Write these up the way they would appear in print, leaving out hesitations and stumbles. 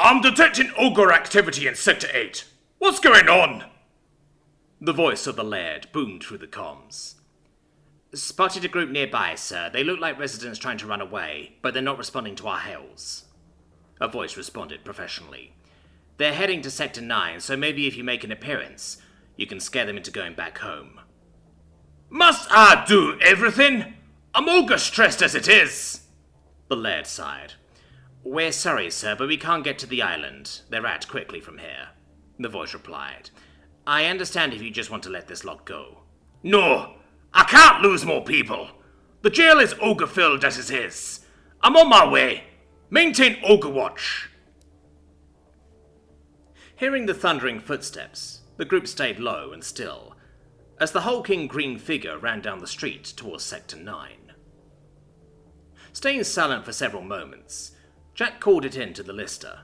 I'm detecting ogre activity in Sector 8. What's going on? The voice of the laird boomed through the comms. Spotted a group nearby, sir. They look like residents trying to run away, but they're not responding to our hails. A voice responded professionally. They're heading to Sector 9, so maybe if you make an appearance, you can scare them into going back home. Must I do everything? I'm ogre stressed as it is. The laird sighed. We're sorry, sir, but we can't get to the island. They're at quickly from here. The voice replied. I understand if you just want to let this lot go. No, I can't lose more people. The jail is ogre-filled as it is. I'm on my way. Maintain ogre watch. Hearing the thundering footsteps, the group stayed low and still, as the hulking green figure ran down the street towards Sector 9. Staying silent for several moments, Jack called it in to the lister.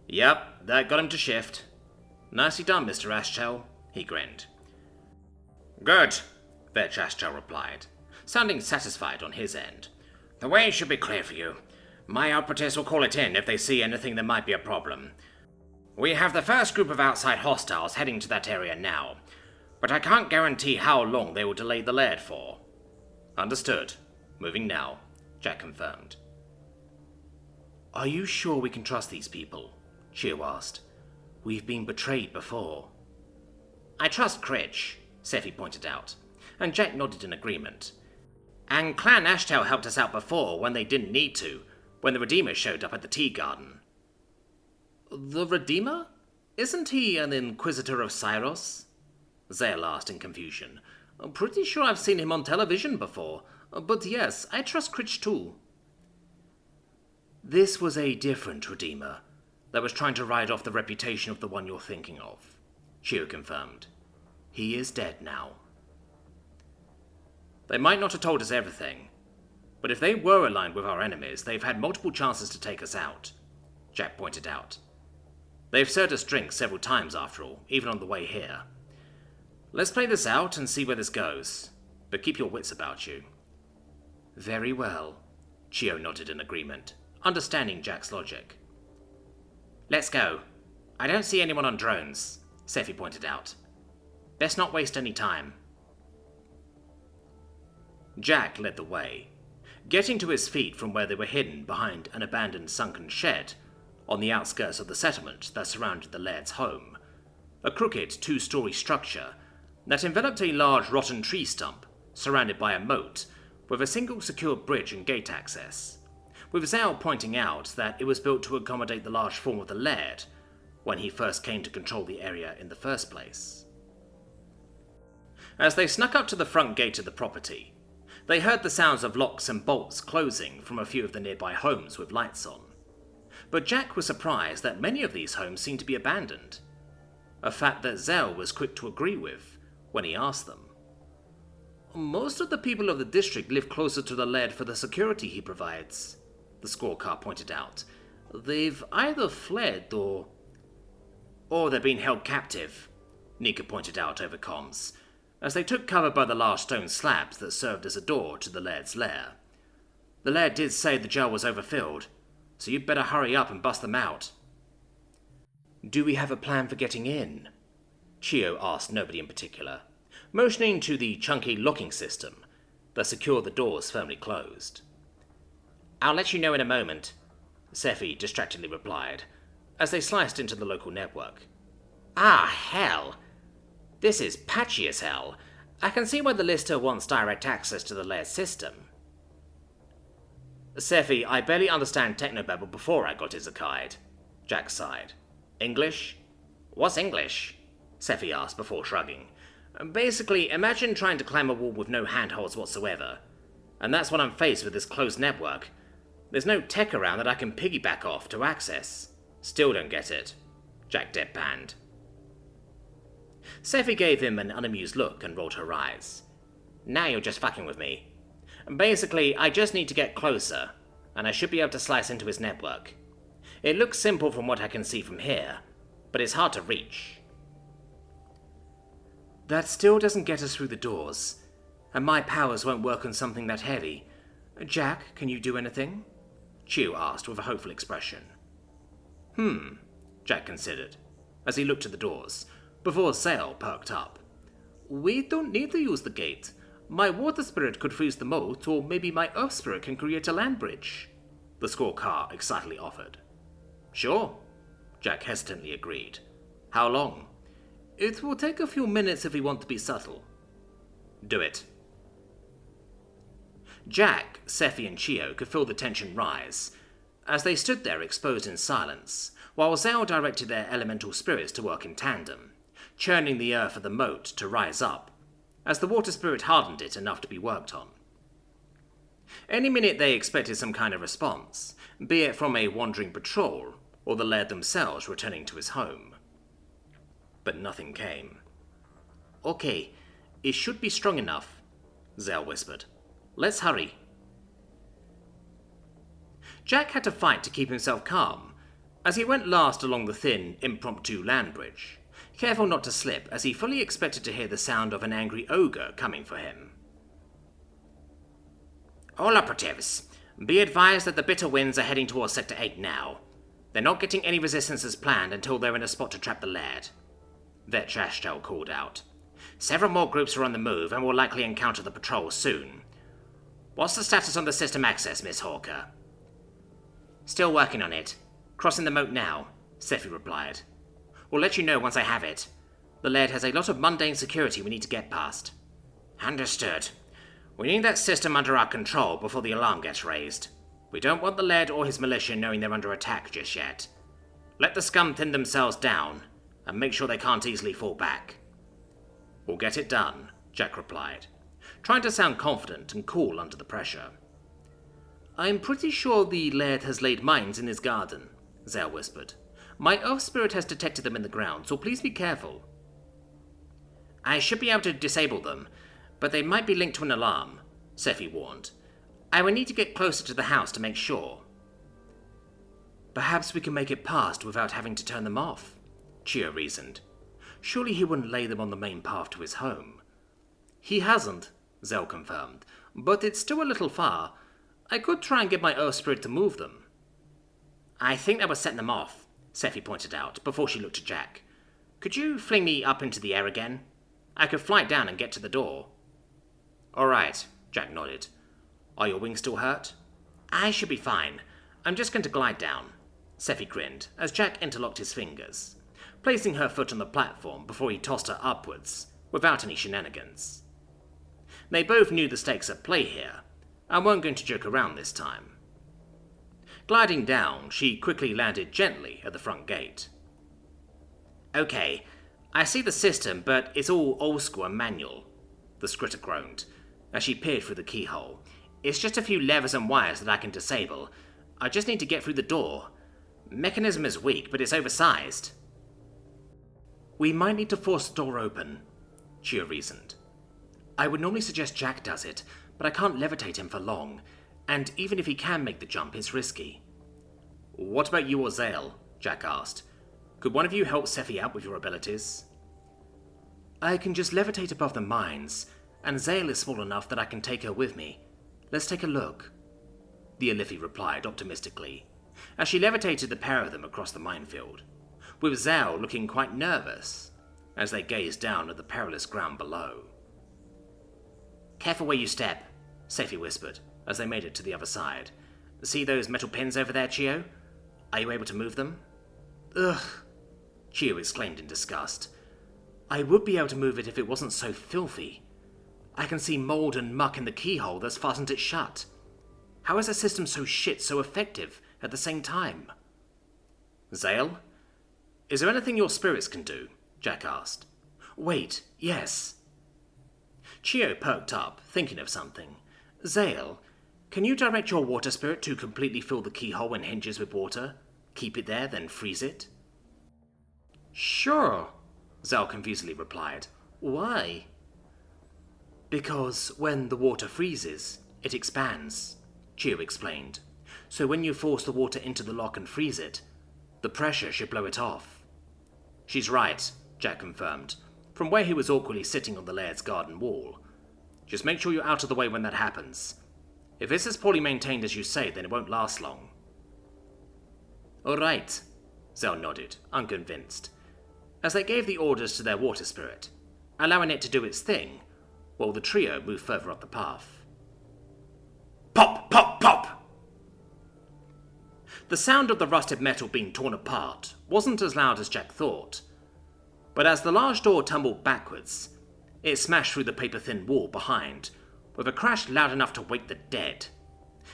Yep, that got him to shift. Nicely done, Mr. Aschel, he grinned. Good, Vetch Aschel replied, sounding satisfied on his end. The way should be clear for you. My operatives will call it in if they see anything that might be a problem. We have the first group of outside hostiles heading to that area now, but I can't guarantee how long they will delay the laird for. Understood. Moving now, Jack confirmed. Are you sure we can trust these people? Chio asked. We've been betrayed before. I trust Critch, Scifi pointed out, and Jack nodded in agreement. And Clan Ashtel helped us out before when they didn't need to, when the Redeemer showed up at the tea garden. The Redeemer? Isn't he an Inquisitor of Syros? Zale asked in confusion. I'm pretty sure I've seen him on television before, but yes, I trust Critch too. This was a different Redeemer that was trying to ride off the reputation of the one you're thinking of, Chio confirmed. He is dead now. They might not have told us everything, but if they were aligned with our enemies, they've had multiple chances to take us out, Jack pointed out. They've served us drinks several times after all, even on the way here. Let's play this out and see where this goes, but keep your wits about you. Very well, Chio nodded in agreement, understanding Jack's logic. Let's go. I don't see anyone on drones, Scifi pointed out. Best not waste any time. Jack led the way, getting to his feet from where they were hidden behind an abandoned sunken shed on the outskirts of the settlement that surrounded the laird's home, a crooked two-story structure that enveloped a large rotten tree stump surrounded by a moat with a single secure bridge and gate access, with Zale pointing out that it was built to accommodate the large form of the laird when he first came to control the area in the first place. As they snuck up to the front gate of the property, they heard the sounds of locks and bolts closing from a few of the nearby homes with lights on. But Jack was surprised that many of these homes seemed to be abandoned, a fact that Zell was quick to agree with when he asked them. Most of the people of the district live closer to the laird for the security he provides, the scorecard pointed out. They've either fled or they're being held captive, Nika pointed out over comms, as they took cover by the large stone slabs that served as a door to the laird's lair. The laird did say the jail was overfilled, so you'd better hurry up and bust them out. Do we have a plan for getting in? Chio asked nobody in particular, motioning to the chunky locking system that secured the doors firmly closed. I'll let you know in a moment, Scifi distractedly replied, as they sliced into the local network. Ah, hell! This is patchy as hell. I can see why the lister wants direct access to the lair's system. Scifi, I barely understand technobabble before I got Isekai'd, Jack sighed. English? What's English? Scifi asked before shrugging. Basically, imagine trying to climb a wall with no handholds whatsoever. And that's what I'm faced with this closed network. There's no tech around that I can piggyback off to access. Still don't get it, Jack deadpanned. Scifi gave him an unamused look and rolled her eyes. Now you're just fucking with me. Basically, I just need to get closer, and I should be able to slice into his network. It looks simple from what I can see from here, but it's hard to reach. That still doesn't get us through the doors, and my powers won't work on something that heavy. Jack, can you do anything? Chiyo asked with a hopeful expression. Jack considered, as he looked at the doors, before Zale perked up. We don't need to use the gate. My water spirit could freeze the moat, or maybe my earth spirit can create a land bridge, the scorecard excitedly offered. Sure, Jack hesitantly agreed. How long? It will take a few minutes if we want to be subtle. Do it. Jack, Scifi, and Chiyo could feel the tension rise as they stood there exposed in silence, while Zale directed their elemental spirits to work in tandem, churning the earth of the moat to rise up, as the water spirit hardened it enough to be worked on. Any minute they expected some kind of response, be it from a wandering patrol or the laird themselves returning to his home. But nothing came. Okay, it should be strong enough, Zale whispered. Let's hurry. Jack had to fight to keep himself calm as he went last along the thin, impromptu land bridge, careful not to slip as he fully expected to hear the sound of an angry ogre coming for him. All operatives, be advised that the bitter winds are heading towards Sector 8 now. They're not getting any resistance as planned until they're in a spot to trap the laird, Vet Shashtel called out. Several more groups are on the move and will likely encounter the patrol soon. What's the status on the system access, Miss Hawker? Still working on it. Crossing the moat now, Scifi replied. We'll let you know once I have it. The laird has a lot of mundane security we need to get past. Understood. We need that system under our control before the alarm gets raised. We don't want the laird or his militia knowing they're under attack just yet. Let the scum thin themselves down, and make sure they can't easily fall back. We'll get it done, Jack replied, trying to sound confident and cool under the pressure. I'm pretty sure the laird has laid mines in his garden, Zale whispered. My earth spirit has detected them in the ground, so please be careful. I should be able to disable them, but they might be linked to an alarm, Scifi warned. I will need to get closer to the house to make sure. Perhaps we can make it past without having to turn them off, Chiyo reasoned. Surely he wouldn't lay them on the main path to his home. He hasn't, Zale confirmed, but it's still a little far. I could try and get my earth spirit to move them. I think that was setting them off, Scifi pointed out, before she looked at Jack. Could you fling me up into the air again? I could fly down and get to the door. All right, Jack nodded. Are your wings still hurt? I should be fine. I'm just going to glide down, Scifi grinned as Jack interlocked his fingers, placing her foot on the platform before he tossed her upwards, without any shenanigans. They both knew the stakes at play here, and weren't going to joke around this time. Gliding down, she quickly landed gently at the front gate. Okay, I see the system, but it's all old school and manual, the scritter groaned, as she peered through the keyhole. It's just a few levers and wires that I can disable. I just need to get through the door. Mechanism is weak, but it's oversized. We might need to force the door open, Chiyo reasoned. I would normally suggest Jack does it, but I can't levitate him for long, and even if he can make the jump, it's risky. What about you or Zale? Jack asked. Could one of you help Scifi out with your abilities? I can just levitate above the mines, and Zale is small enough that I can take her with me. Let's take a look, the Alifi replied optimistically, as she levitated the pair of them across the minefield, with Zale looking quite nervous as they gazed down at the perilous ground below. Careful where you step, Scifi whispered as they made it to the other side. See those metal pins over there, Chiyo? Are you able to move them? Ugh, Chiyo exclaimed in disgust. I would be able to move it if it wasn't so filthy. I can see mold and muck in the keyhole that's fastened it shut. How is a system so shit so effective at the same time? Zale? Is there anything your spirits can do? Jack asked. Wait, yes. Chiyo perked up, thinking of something. Zale, can you direct your water spirit to completely fill the keyhole and hinges with water? Keep it there, then freeze it? Sure, Zale confusedly replied. Why? Because when the water freezes, it expands, Chiyo explained. So when you force the water into the lock and freeze it, the pressure should blow it off. She's right, Jack confirmed, from where he was awkwardly sitting on the laird's garden wall. Just make sure you're out of the way when that happens. If it's as poorly maintained as you say, then it won't last long. All right, Zell nodded, unconvinced, as they gave the orders to their water spirit, allowing it to do its thing, while the trio moved further up the path. Pop, pop, pop! The sound of the rusted metal being torn apart wasn't as loud as Jack thought, but as the large door tumbled backwards, it smashed through the paper-thin wall behind, with a crash loud enough to wake the dead,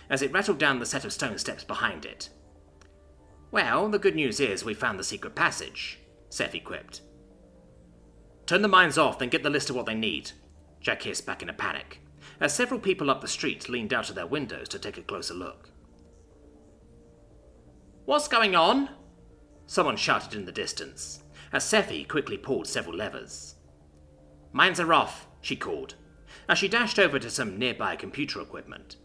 as it rattled down the set of stone steps behind it. Well, the good news is we found the secret passage, Scifi quipped. Turn the mines off, then get the list of what they need, Jack hissed back in a panic, as several people up the street leaned out of their windows to take a closer look. What's going on? Someone shouted in the distance, as Scifi quickly pulled several levers. Mines are off, she called, as she dashed over to some nearby computer equipment.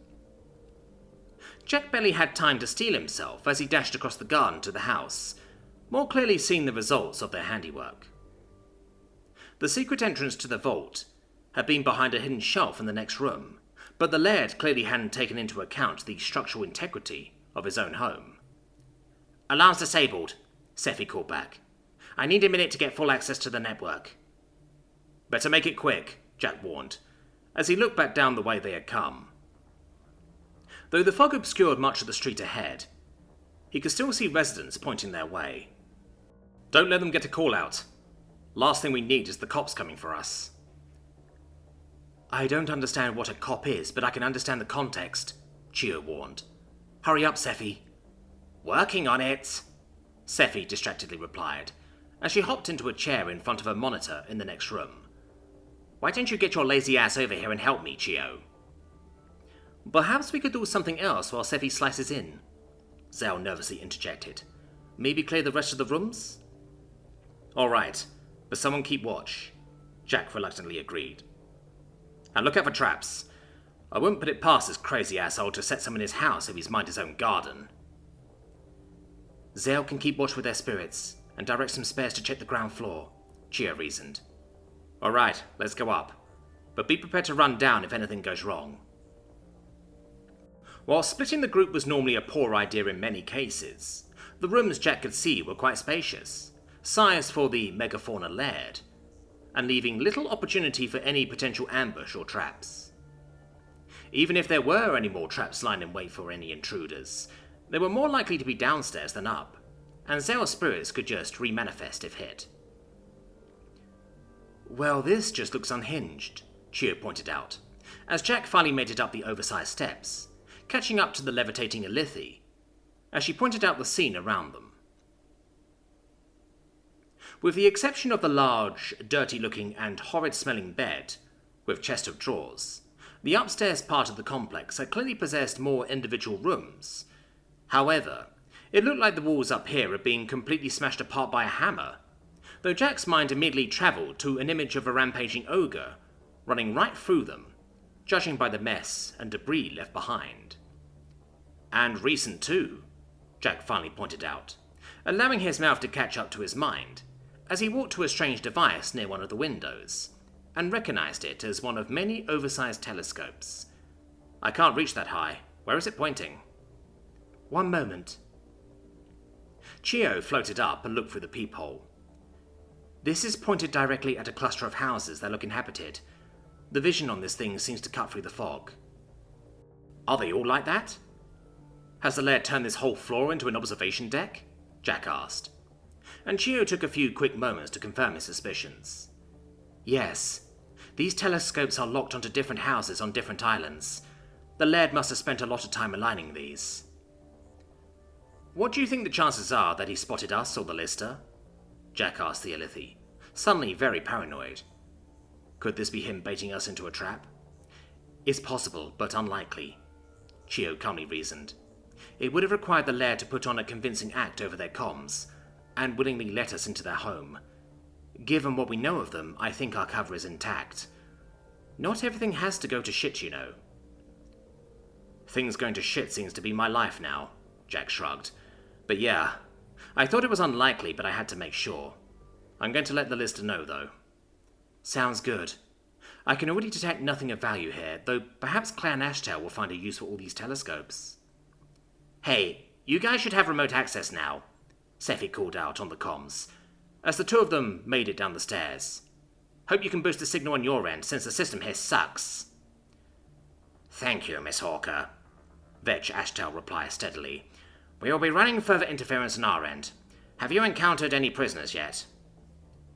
Jack barely had time to steel himself as he dashed across the garden to the house, more clearly seeing the results of their handiwork. The secret entrance to the vault had been behind a hidden shelf in the next room, but the Laird clearly hadn't taken into account the structural integrity of his own home. Alarms disabled, Scifi called back. I need a minute to get full access to the network. Better make it quick, Jack warned, as he looked back down the way they had come. Though the fog obscured much of the street ahead, he could still see residents pointing their way. Don't let them get a call out. Last thing we need is the cops coming for us. I don't understand what a cop is, but I can understand the context, Chio warned. Hurry up, Scifi. Working on it, Scifi distractedly replied, as she hopped into a chair in front of a monitor in the next room. Why don't you get your lazy ass over here and help me, Chio? Perhaps we could do something else while Scifi slices in, Zell nervously interjected. Maybe clear the rest of the rooms? All right, but someone keep watch, Jack reluctantly agreed. And look out for traps. I wouldn't put it past this crazy asshole to set some in his house if he's mind his own garden. Zell can keep watch with their spirits and direct some spares to check the ground floor, Chia reasoned. All right, let's go up, but be prepared to run down if anything goes wrong. While splitting the group was normally a poor idea in many cases, the rooms Jack could see were quite spacious, sized for the megafauna Laird, and leaving little opportunity for any potential ambush or traps. Even if there were any more traps lying in wait for any intruders, they were more likely to be downstairs than up, and Zell's spirits could just remanifest if hit. Well, this just looks unhinged, Chio pointed out, as Jack finally made it up the oversized steps, catching up to the levitating Ilithi, as she pointed out the scene around them. With the exception of the large, dirty-looking and horrid-smelling bed, with chest of drawers, the upstairs part of the complex had clearly possessed more individual rooms. However, it looked like the walls up here had been completely smashed apart by a hammer, though Jack's mind immediately travelled to an image of a rampaging ogre running right through them, judging by the mess and debris left behind. And recent too, Jack finally pointed out, allowing his mouth to catch up to his mind, as he walked to a strange device near one of the windows, and recognized it as one of many oversized telescopes. I can't reach that high. Where is it pointing? One moment. Chio floated up and looked through the peephole. This is pointed directly at a cluster of houses that look inhabited. The vision on this thing seems to cut through the fog. Are they all like that? Has the Laird turned this whole floor into an observation deck? Jack asked. And Chio took a few quick moments to confirm his suspicions. Yes, these telescopes are locked onto different houses on different islands. The Laird must have spent a lot of time aligning these. What do you think the chances are that he spotted us or the Lister? Jack asked the Ilithi, suddenly very paranoid. Could this be him baiting us into a trap? It's possible, but unlikely, Chio calmly reasoned. It would have required the Laird to put on a convincing act over their comms, and willingly let us into their home. Given what we know of them, I think our cover is intact. Not everything has to go to shit, you know. Things going to shit seems to be my life now, Jack shrugged. But yeah, I thought it was unlikely, but I had to make sure. I'm going to let the Lister know, though. Sounds good. I can already detect nothing of value here, though perhaps Clan Ashtail will find a use for all these telescopes. Hey, You guys should have remote access now, Scifi called out on the comms, as the two of them made it down the stairs. Hope you can boost the signal on your end, since the system here sucks. Thank you, Miss Hawker, Vetch Ashtel replies steadily. We will be running further interference on our end. Have you encountered any prisoners yet?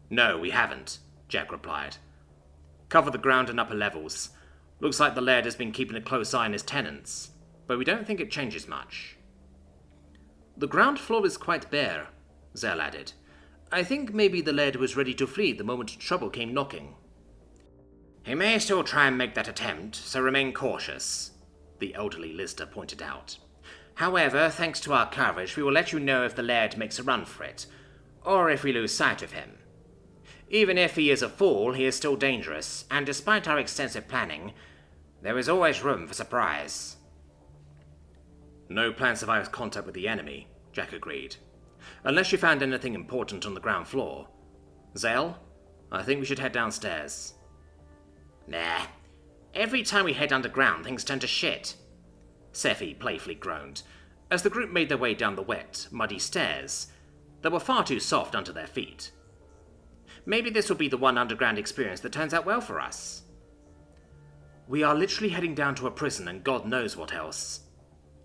No, we haven't, Jack replied. Cover the ground and upper levels. Looks like the Laird has been keeping a close eye on his tenants, but we don't think it changes much. The ground floor is quite bare, Zell added. I think maybe the Laird was ready to flee the moment trouble came knocking. He may still try and make that attempt, so remain cautious, the elderly Lister pointed out. However, thanks to our coverage, we will let you know if the Laird makes a run for it, or if we lose sight of him. Even if he is a fool, he is still dangerous, and despite our extensive planning, there is always room for surprise. No plan survives contact with the enemy, Jack agreed. Unless you found anything important on the ground floor. Zell, I think we should head downstairs. Nah. Every time we head underground, things turn to shit. Scifi playfully groaned, as the group made their way down the wet, muddy stairs that were far too soft under their feet. Maybe this will be the one underground experience that turns out well for us. We are literally heading down to a prison and God knows what else,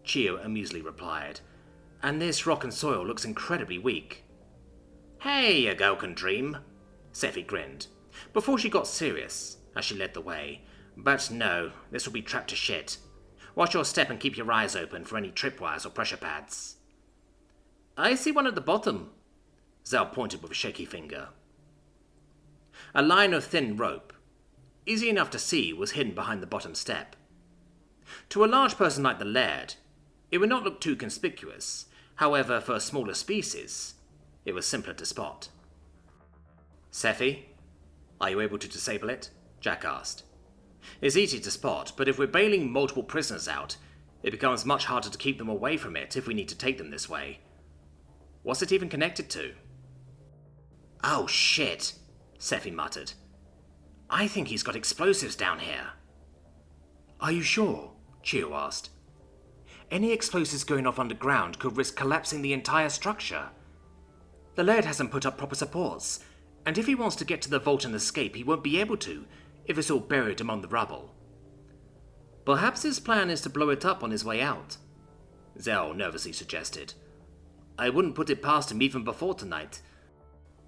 Chio amusedly replied. And this rock and soil looks incredibly weak. Hey, a girl can dream, Scifi grinned, before she got serious as she led the way. But no, this will be trapped to shit. Watch your step and keep your eyes open for any tripwires or pressure pads. I see one at the bottom, Zell pointed with a shaky finger. A line of thin rope, easy enough to see, was hidden behind the bottom step. To a large person like the Laird, it would not look too conspicuous. However, for a smaller species, it was simpler to spot. Scifi, are you able to disable it? Jack asked. It's easy to spot, but if we're bailing multiple prisoners out, it becomes much harder to keep them away from it if we need to take them this way. What's it even connected to? Oh shit, Scifi muttered. I think he's got explosives down here. Are you sure? Chio asked. Any explosives going off underground could risk collapsing the entire structure. The Laird hasn't put up proper supports, and if he wants to get to the vault and escape, he won't be able to if it's all buried among the rubble. Perhaps his plan is to blow it up on his way out, Zell nervously suggested. I wouldn't put it past him even before tonight.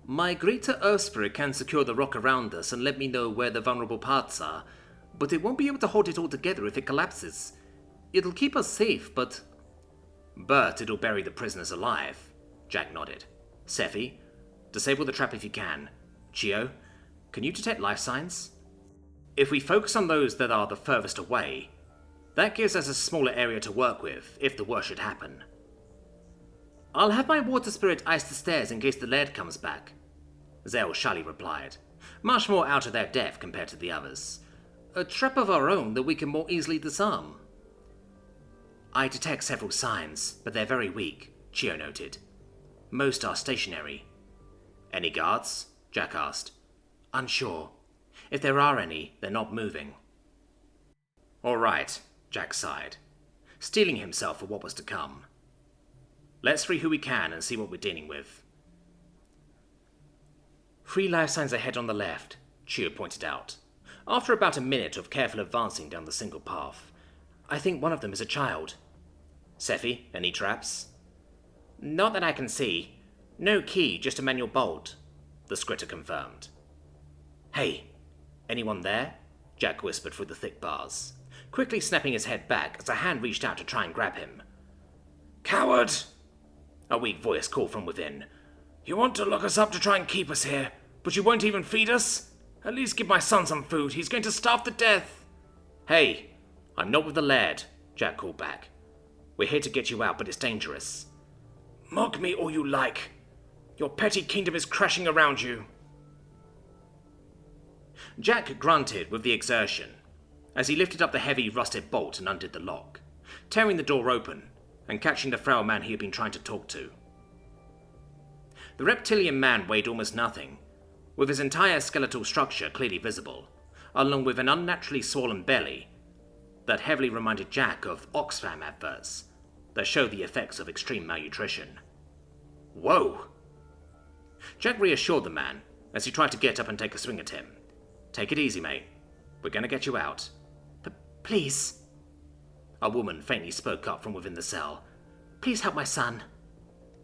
My greater Earth Spirit can secure the rock around us and let me know where the vulnerable parts are, but it won't be able to hold it all together if it collapses. It'll keep us safe, but it'll bury the prisoners alive, Jack nodded. Scifi, disable the trap if you can. Chio, can you detect life signs? If we focus on those that are the furthest away, that gives us a smaller area to work with if the worst should happen. I'll have my water spirit ice the stairs in case the Laird comes back, Zell shyly replied, much more out of their depth compared to the others. A trap of our own that we can more easily disarm. I detect several signs, but they're very weak, Chio noted. Most are stationary. Any guards? Jack asked. Unsure. If there are any, they're not moving. All right, Jack sighed, steeling himself for what was to come. Let's free who we can and see what we're dealing with. 3 life signs ahead on the left, Chio pointed out, after about a minute of careful advancing down the single path. I think one of them is a child. Scifi, any traps? Not that I can see. No key, just a manual bolt, the scritter confirmed. Hey, anyone there? Jack whispered through the thick bars, quickly snapping his head back as a hand reached out to try and grab him. Coward! A weak voice called from within. You want to lock us up to try and keep us here, but you won't even feed us? At least give my son some food. He's going to starve to death. Hey, I'm not with the Laird, Jack called back. We're here to get you out, but it's dangerous. Mock me all you like. Your petty kingdom is crashing around you. Jack grunted with the exertion as he lifted up the heavy rusted bolt and undid the lock, tearing the door open and catching the frail man he had been trying to talk to. The reptilian man weighed almost nothing, with his entire skeletal structure clearly visible, along with an unnaturally swollen belly that heavily reminded Jack of Oxfam adverts that showed the effects of extreme malnutrition. Whoa! Jack reassured the man as he tried to get up and take a swing at him. Take it easy, mate. We're gonna get you out. Please. A woman faintly spoke up from within the cell. Please help my son.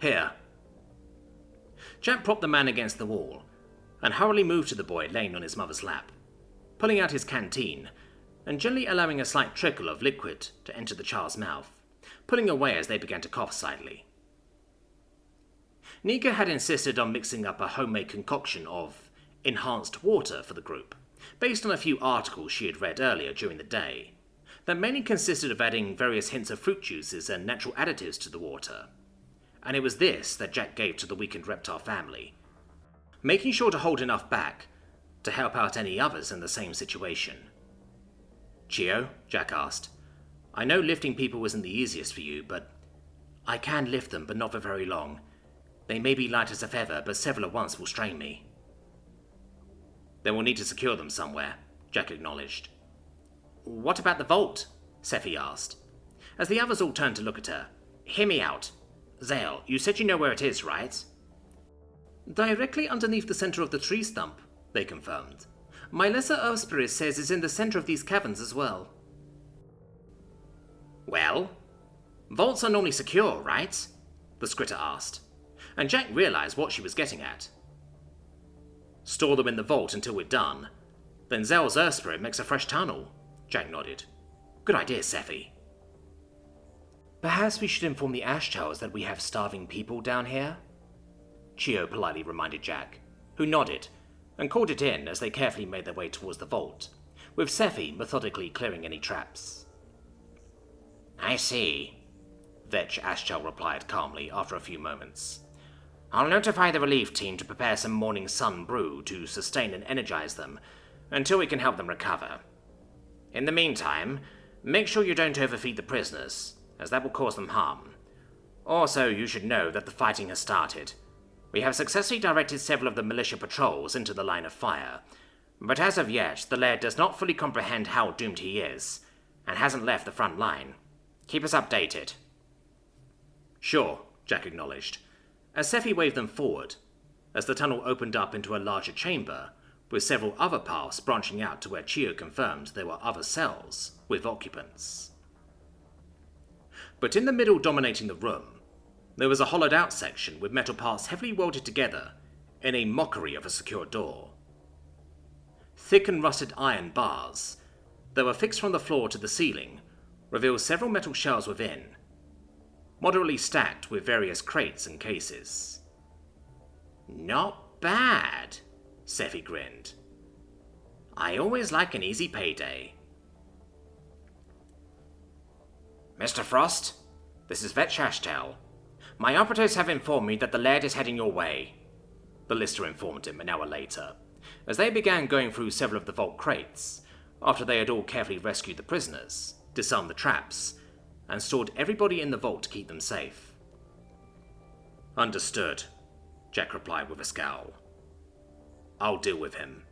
Here. Jack propped the man against the wall and hurriedly moved to the boy laying on his mother's lap, pulling out his canteen and gently allowing a slight trickle of liquid to enter the child's mouth, pulling away as they began to cough slightly. Nika had insisted on mixing up a homemade concoction of enhanced water for the group, based on a few articles she had read earlier during the day, that mainly consisted of adding various hints of fruit juices and natural additives to the water. And it was this that Jack gave to the weakened reptile family, making sure to hold enough back to help out any others in the same situation. Chio, Jack asked, I know lifting people isn't the easiest for you, but I can lift them, but not for very long. They may be light as a feather, but several at once will strain me. Then we'll need to secure them somewhere, Jack acknowledged. What about the vault? Scifi asked, as the others all turned to look at her. Hear me out. Zale, you said you know where it is, right? Directly underneath the center of the tree stump, they confirmed. My lesser earth spirit says it's in the center of these caverns as well. Well, vaults are normally secure, right? The scritter asked, and Jack realized what she was getting at. Store them in the vault until we're done. Then Zell's earth spirit makes a fresh tunnel, Jack nodded. Good idea, Scifi. Perhaps we should inform the Ash Towers that we have starving people down here? Chio politely reminded Jack, who nodded and called it in as they carefully made their way towards the vault, with Scifi methodically clearing any traps. I see, Vetch Ashchel replied calmly after a few moments. I'll notify the relief team to prepare some morning sun brew to sustain and energize them until we can help them recover. In the meantime, make sure you don't overfeed the prisoners, as that will cause them harm. Also, you should know that the fighting has started. We have successfully directed several of the militia patrols into the line of fire, but as of yet, the Laird does not fully comprehend how doomed he is, and hasn't left the front line. Keep us updated. Sure, Jack acknowledged, as Scifi waved them forward, as the tunnel opened up into a larger chamber, with several other paths branching out to where Chio confirmed there were other cells with occupants. But in the middle dominating the room, there was a hollowed-out section with metal parts heavily welded together in a mockery of a secure door. Thick and rusted iron bars that were fixed from the floor to the ceiling revealed several metal shelves within, moderately stacked with various crates and cases. Not bad, Scifi grinned. I always like an easy payday. Mr. Frost, this is Vetch Ashtel. My operatives have informed me that the Laird is heading your way, the lister informed him an hour later, as they began going through several of the vault crates, after they had all carefully rescued the prisoners, disarmed the traps, and stored everybody in the vault to keep them safe. Understood, Jack replied with a scowl. I'll deal with him.